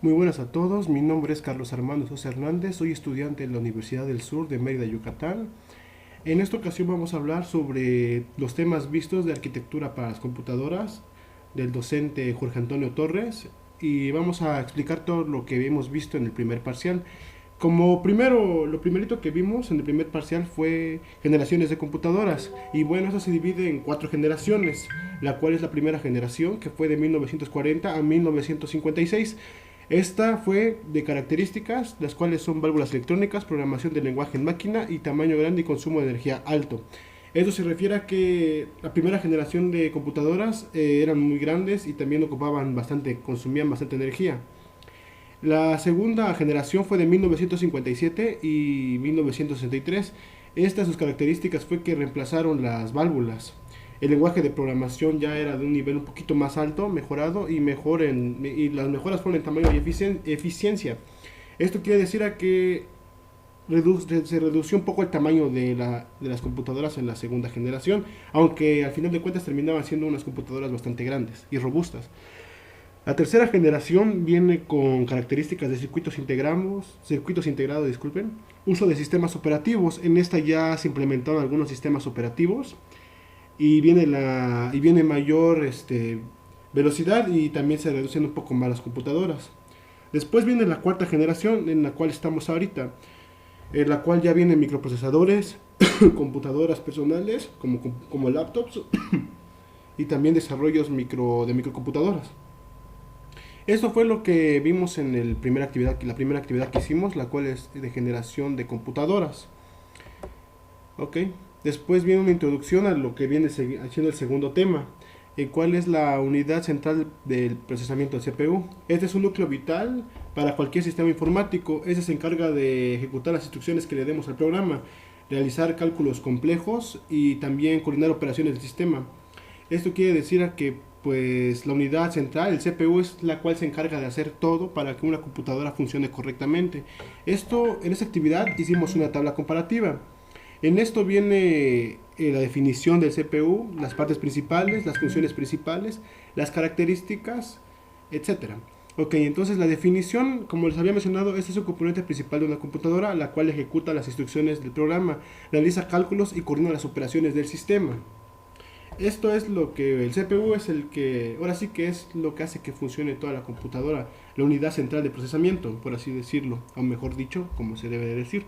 Muy buenas a todos, mi nombre es Carlos Armando Sosa Hernández, soy estudiante en la Universidad del Sur de Mérida, Yucatán. En esta ocasión vamos a hablar sobre los temas vistos de arquitectura para las computadoras del docente Jorge Antonio Torres y vamos a explicar todo lo que hemos visto en el primer parcial. Lo primerito que vimos en el primer parcial fue generaciones de computadoras. Y bueno, eso se divide en cuatro generaciones, la cual es la primera generación, que fue de 1940 a 1956. Esta fue de características, las cuales son válvulas electrónicas, programación de lenguaje en máquina y tamaño grande y consumo de energía alto. Esto se refiere a que la primera generación de computadoras eran muy grandes y también consumían bastante energía. La segunda generación fue de 1957 y 1963. Estas sus características fue que reemplazaron las válvulas. El lenguaje de programación ya era de un nivel un poquito más alto, mejorado y las mejoras fueron en tamaño y eficiencia. Esto quiere decir a que se redució un poco el tamaño de las computadoras en la segunda generación, aunque al final de cuentas terminaban siendo unas computadoras bastante grandes y robustas. La tercera generación viene con características de circuitos integrados, disculpen, uso de sistemas operativos. En esta ya se implementaron algunos sistemas operativos y viene mayor velocidad y también se reducen un poco más las computadoras. Después viene la cuarta generación en la cual estamos ahorita, en la cual ya vienen microprocesadores, computadoras personales como laptops y también desarrollos de microcomputadoras. Esto fue lo que vimos en la primera actividad que hicimos, la cual es de generación de computadoras. Ok. Después viene una introducción a lo que viene haciendo el segundo tema, el cual es la unidad central del procesamiento del CPU. Este es un núcleo vital para cualquier sistema informático. Este se encarga de ejecutar las instrucciones que le demos al programa, realizar cálculos complejos y también coordinar operaciones del sistema. Esto quiere decir que pues la unidad central, el CPU, es la cual se encarga de hacer todo para que una computadora funcione correctamente. En esta actividad hicimos una tabla comparativa. En esto viene la definición del CPU, las partes principales, las funciones principales, las características, etcétera. Ok, entonces la definición, como les había mencionado, este es un componente principal de una computadora, la cual ejecuta las instrucciones del programa, realiza cálculos y coordina las operaciones del sistema. Esto es lo que el CPU ahora sí que es lo que hace que funcione toda la computadora, la unidad central de procesamiento, por así decirlo, o mejor dicho, como se debe de decir.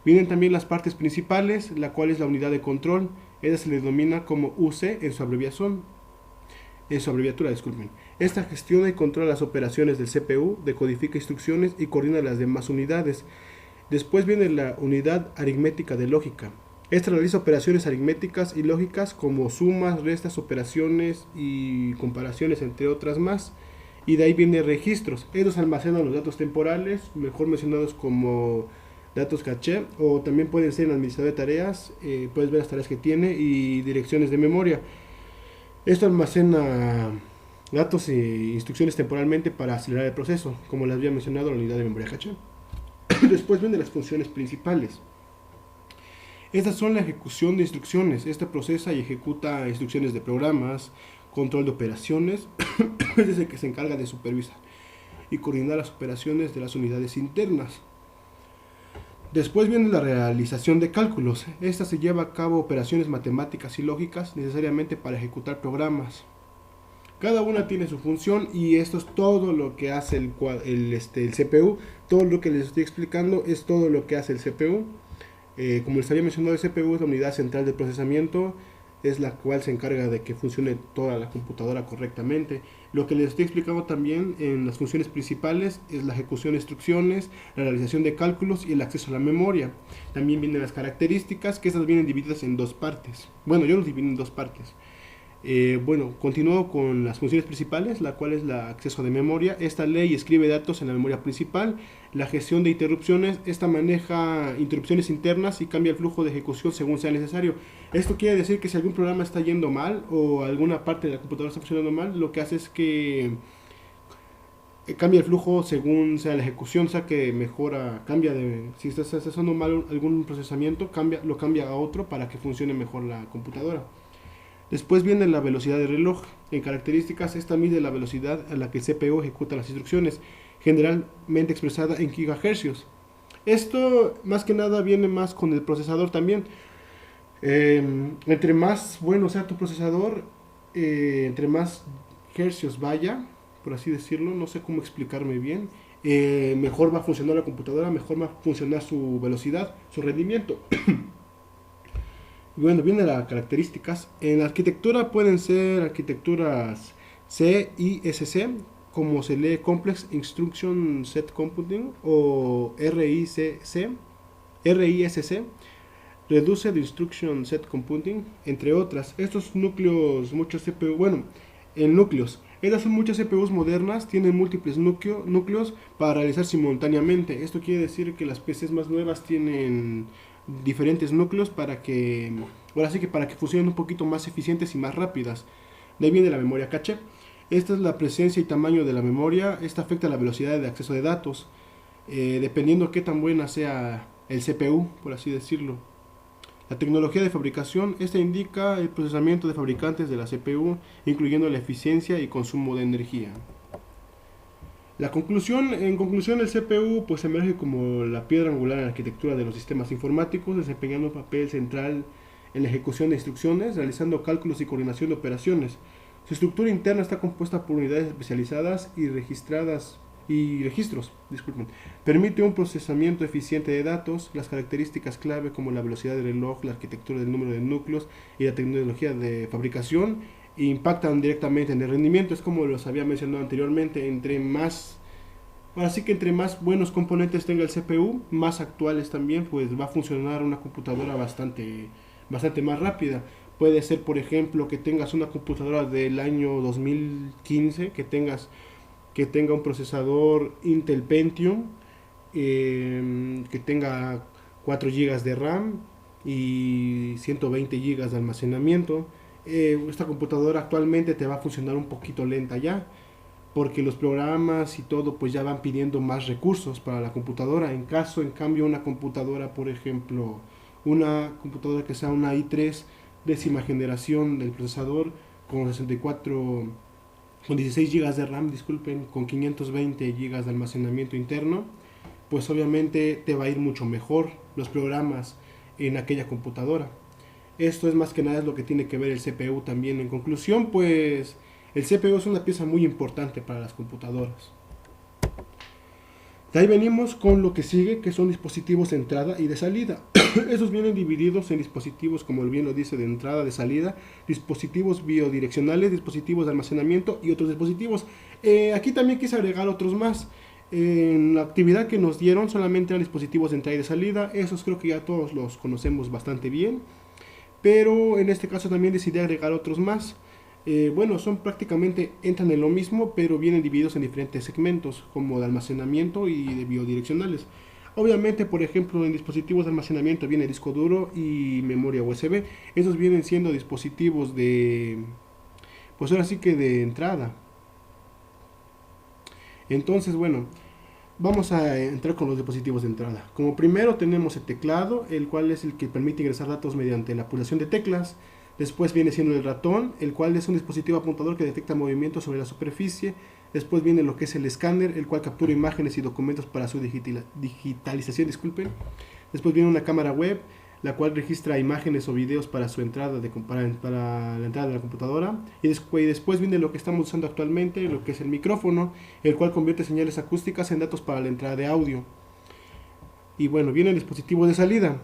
Vienen también las partes principales, la cual es la unidad de control. Esta se le denomina como UC en su abreviatura, disculpen. Esta gestiona y controla las operaciones del CPU, decodifica instrucciones y coordina las demás unidades. Después viene la unidad aritmética de lógica. Esta realiza operaciones aritméticas y lógicas como sumas, restas, operaciones y comparaciones, entre otras más. Y de ahí vienen registros. Estos almacenan los datos temporales, mejor mencionados como datos caché, o también pueden ser en administrador de tareas, puedes ver las tareas que tiene y direcciones de memoria. Esto almacena datos e instrucciones temporalmente para acelerar el proceso, como les había mencionado, la unidad de memoria caché. Después vienen las funciones principales. Estas son la ejecución de instrucciones. Esta procesa y ejecuta instrucciones de programas, control de operaciones, es el que se encarga de supervisar y coordinar las operaciones de las unidades internas. Después viene la realización de cálculos. Esta se lleva a cabo operaciones matemáticas y lógicas necesariamente para ejecutar programas. Cada una tiene su función y esto es todo lo que hace el CPU. Todo lo que les estoy explicando es todo lo que hace el CPU. Como les había mencionado, el CPU es la unidad central de procesamiento, es la cual se encarga de que funcione toda la computadora correctamente. Lo que les estoy explicando también en las funciones principales es la ejecución de instrucciones, la realización de cálculos y el acceso a la memoria. También vienen las características, que estas vienen divididas en dos partes. Bueno, yo los divido en dos partes. Continúo con las funciones principales, la cual es el acceso de memoria. Esta lee y escribe datos en la memoria principal. La gestión de interrupciones, esta maneja interrupciones internas y cambia el flujo de ejecución según sea necesario. Esto quiere decir que si algún programa está yendo mal o alguna parte de la computadora está funcionando mal, lo que hace es que cambia el flujo según sea la ejecución, o sea que mejora, si está haciendo mal algún procesamiento, lo cambia a otro para que funcione mejor la computadora. Después viene la velocidad de reloj. En características, esta mide la velocidad a la que el CPU ejecuta las instrucciones. generalmente expresada en gigahercios. Esto más que nada viene más con el procesador también. Entre más bueno sea tu procesador, entre más hercios vaya, por así decirlo, no sé cómo explicarme bien, mejor va a funcionar la computadora, mejor va a funcionar su velocidad, su rendimiento. Bueno, vienen las características. En la arquitectura pueden ser arquitecturas CISC, como se lee Complex Instruction Set Computing, o RISC, Reduced Instruction Set Computing, entre otras. Estos núcleos, muchos CPU, bueno, en núcleos. Estas son muchas CPUs modernas, tienen múltiples núcleos para realizar simultáneamente. Esto quiere decir que las PCs más nuevas tienen diferentes núcleos para que, ahora sí que para que funcionen un poquito más eficientes y más rápidas. De ahí viene la memoria caché. Esta es la presencia y tamaño de la memoria. Esta afecta la velocidad de acceso de datos, dependiendo qué tan buena sea el CPU, por así decirlo. La tecnología de fabricación, esta indica el procesamiento de fabricantes de la CPU, incluyendo la eficiencia y consumo de energía. En conclusión, el CPU pues emerge como la piedra angular en la arquitectura de los sistemas informáticos, desempeñando un papel central en la ejecución de instrucciones, realizando cálculos y coordinación de operaciones. Su estructura interna está compuesta por unidades especializadas y registros. Permite un procesamiento eficiente de datos. Las características clave como la velocidad del reloj, la arquitectura del número de núcleos y la tecnología de fabricación impactan directamente en el rendimiento. Es como los había mencionado anteriormente, entre más buenos componentes tenga el CPU, más actuales también, pues va a funcionar una computadora bastante más rápida. Puede ser, por ejemplo, que tengas una computadora del año 2015, que tenga un procesador Intel Pentium, que tenga 4 GB de RAM y 120 GB de almacenamiento. Esta computadora actualmente te va a funcionar un poquito lenta ya, porque los programas y todo pues ya van pidiendo más recursos para la computadora. En cambio, una computadora, por ejemplo, una computadora que sea una i3 décima generación del procesador con 16 GB de RAM, con 520 GB de almacenamiento interno, pues obviamente te va a ir mucho mejor los programas en aquella computadora. Esto es más que nada lo que tiene que ver el CPU también. En conclusión, pues el CPU es una pieza muy importante para las computadoras. De ahí venimos con lo que sigue, que son dispositivos de entrada y de salida. Esos vienen divididos en dispositivos, como bien lo dice, de entrada, de salida, dispositivos bidireccionales, dispositivos de almacenamiento y otros dispositivos. Aquí también quise agregar otros más. En la actividad que nos dieron solamente eran dispositivos de entrada y de salida. Esos creo que ya todos los conocemos bastante bien. Pero en este caso también decidí agregar otros más. Son prácticamente, entran en lo mismo, pero vienen divididos en diferentes segmentos, como de almacenamiento y de bidireccionales. Obviamente, por ejemplo, en dispositivos de almacenamiento viene disco duro y memoria USB. Esos vienen siendo dispositivos pues ahora sí que de entrada. Entonces, vamos a entrar con los dispositivos de entrada. Como primero tenemos el teclado, el cual es el que permite ingresar datos mediante la pulsación de teclas. Después viene siendo el ratón, el cual es un dispositivo apuntador que detecta movimientos sobre la superficie. Después viene lo que es el escáner, el cual captura imágenes y documentos para su digitalización. Después viene una cámara web, la cual registra imágenes o videos para su entrada para la entrada de la computadora. Y después viene lo que estamos usando actualmente, lo que es el micrófono, el cual convierte señales acústicas en datos para la entrada de audio. Y viene el dispositivo de salida,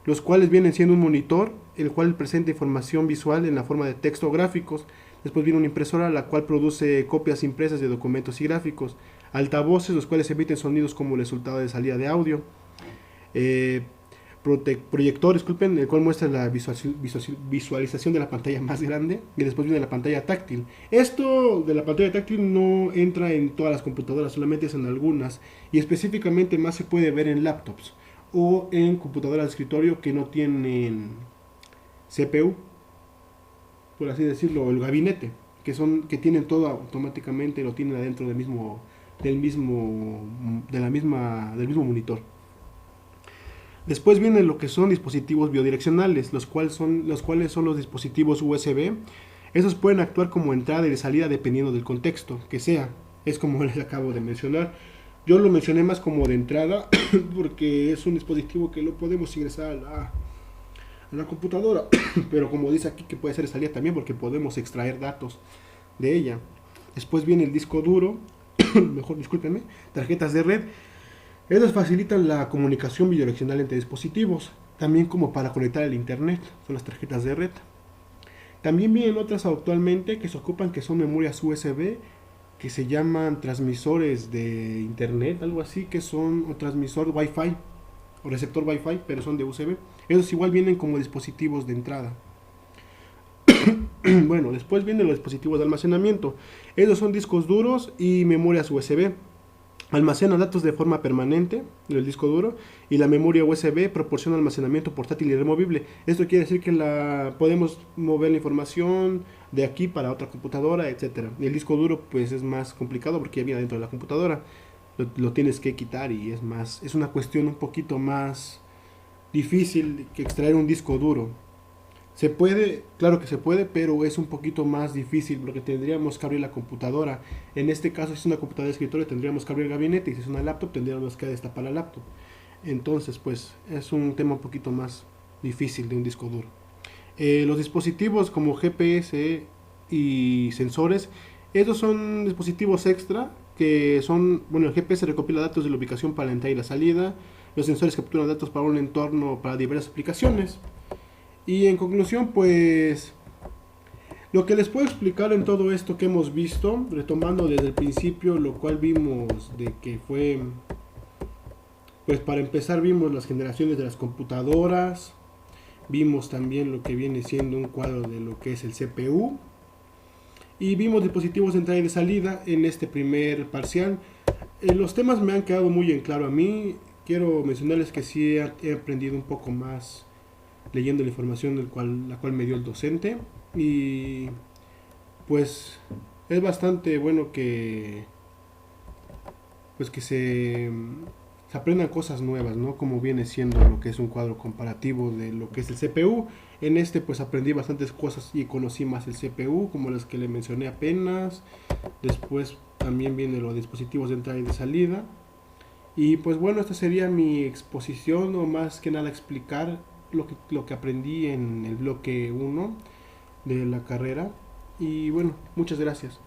los cuales vienen siendo un monitor, el cual presenta información visual en la forma de texto o gráficos. Después viene una impresora, la cual produce copias impresas de documentos y gráficos. Altavoces, los cuales emiten sonidos como resultado de salida de audio. Proyector, el cual muestra la visualización de la pantalla más grande. Y después viene la pantalla táctil. Esto de la pantalla táctil no entra en todas las computadoras, solamente es en algunas. Y específicamente más se puede ver en laptops o en computadoras de escritorio que no tienen CPU, por así decirlo, o el gabinete, que tienen todo automáticamente, lo tienen adentro del mismo monitor. Después vienen lo que son dispositivos bidireccionales, los cuales son los dispositivos USB. Esos pueden actuar como entrada y salida dependiendo del contexto que sea. Es como les acabo de mencionar. Yo lo mencioné más como de entrada porque es un dispositivo que lo podemos ingresar a la computadora, pero como dice aquí que puede ser salida también porque podemos extraer datos de ella. Después viene el disco duro, mejor discúlpenme, tarjetas de red. Ellos facilitan la comunicación bidireccional entre dispositivos, también como para conectar el internet, son las tarjetas de red. También vienen otras actualmente que se ocupan, que son memorias USB, que se llaman transmisores de internet, algo así, que son o transmisor Wi-Fi o receptor Wi-Fi, pero son de USB. Esos igual vienen como dispositivos de entrada. Bueno, después vienen los dispositivos de almacenamiento. Esos son discos duros y memorias USB. Almacena datos de forma permanente en el disco duro y la memoria USB proporciona almacenamiento portátil y removible. Esto quiere decir que podemos mover la información de aquí para otra computadora, etcétera. El disco duro pues es más complicado porque ya viene dentro de la computadora. Lo tienes que quitar y es una cuestión un poquito más difícil que extraer un disco duro. Se puede, claro que se puede, pero es un poquito más difícil porque tendríamos que abrir la computadora. En este caso, si es una computadora de escritorio, tendríamos que abrir el gabinete y si es una laptop, tendríamos que destapar la laptop. Entonces, pues es un tema un poquito más difícil de un disco duro. Los dispositivos como GPS y sensores, estos son dispositivos extra que son, bueno, el GPS recopila datos de la ubicación para la entrada y la salida. Los sensores capturan datos para un entorno para diversas aplicaciones. Y en conclusión, pues lo que les puedo explicar en todo esto que hemos visto, retomando desde el principio, lo cual vimos de que fue, pues para empezar vimos las generaciones de las computadoras, vimos también lo que viene siendo un cuadro de lo que es el CPU, y vimos dispositivos de entrada y de salida en este primer parcial. Los temas me han quedado muy en claro a mí, quiero mencionarles que sí he aprendido un poco más leyendo la información la cual me dio el docente y pues es bastante bueno que pues que se aprendan cosas nuevas, ¿no? Como viene siendo lo que es un cuadro comparativo de lo que es el CPU. En este pues aprendí bastantes cosas y conocí más el CPU, como las que le mencioné apenas. Después también vienen los dispositivos de entrada y de salida. Y pues bueno, esta sería mi exposición, o más que nada explicar lo que aprendí en el bloque 1 de la carrera. Y bueno, muchas gracias.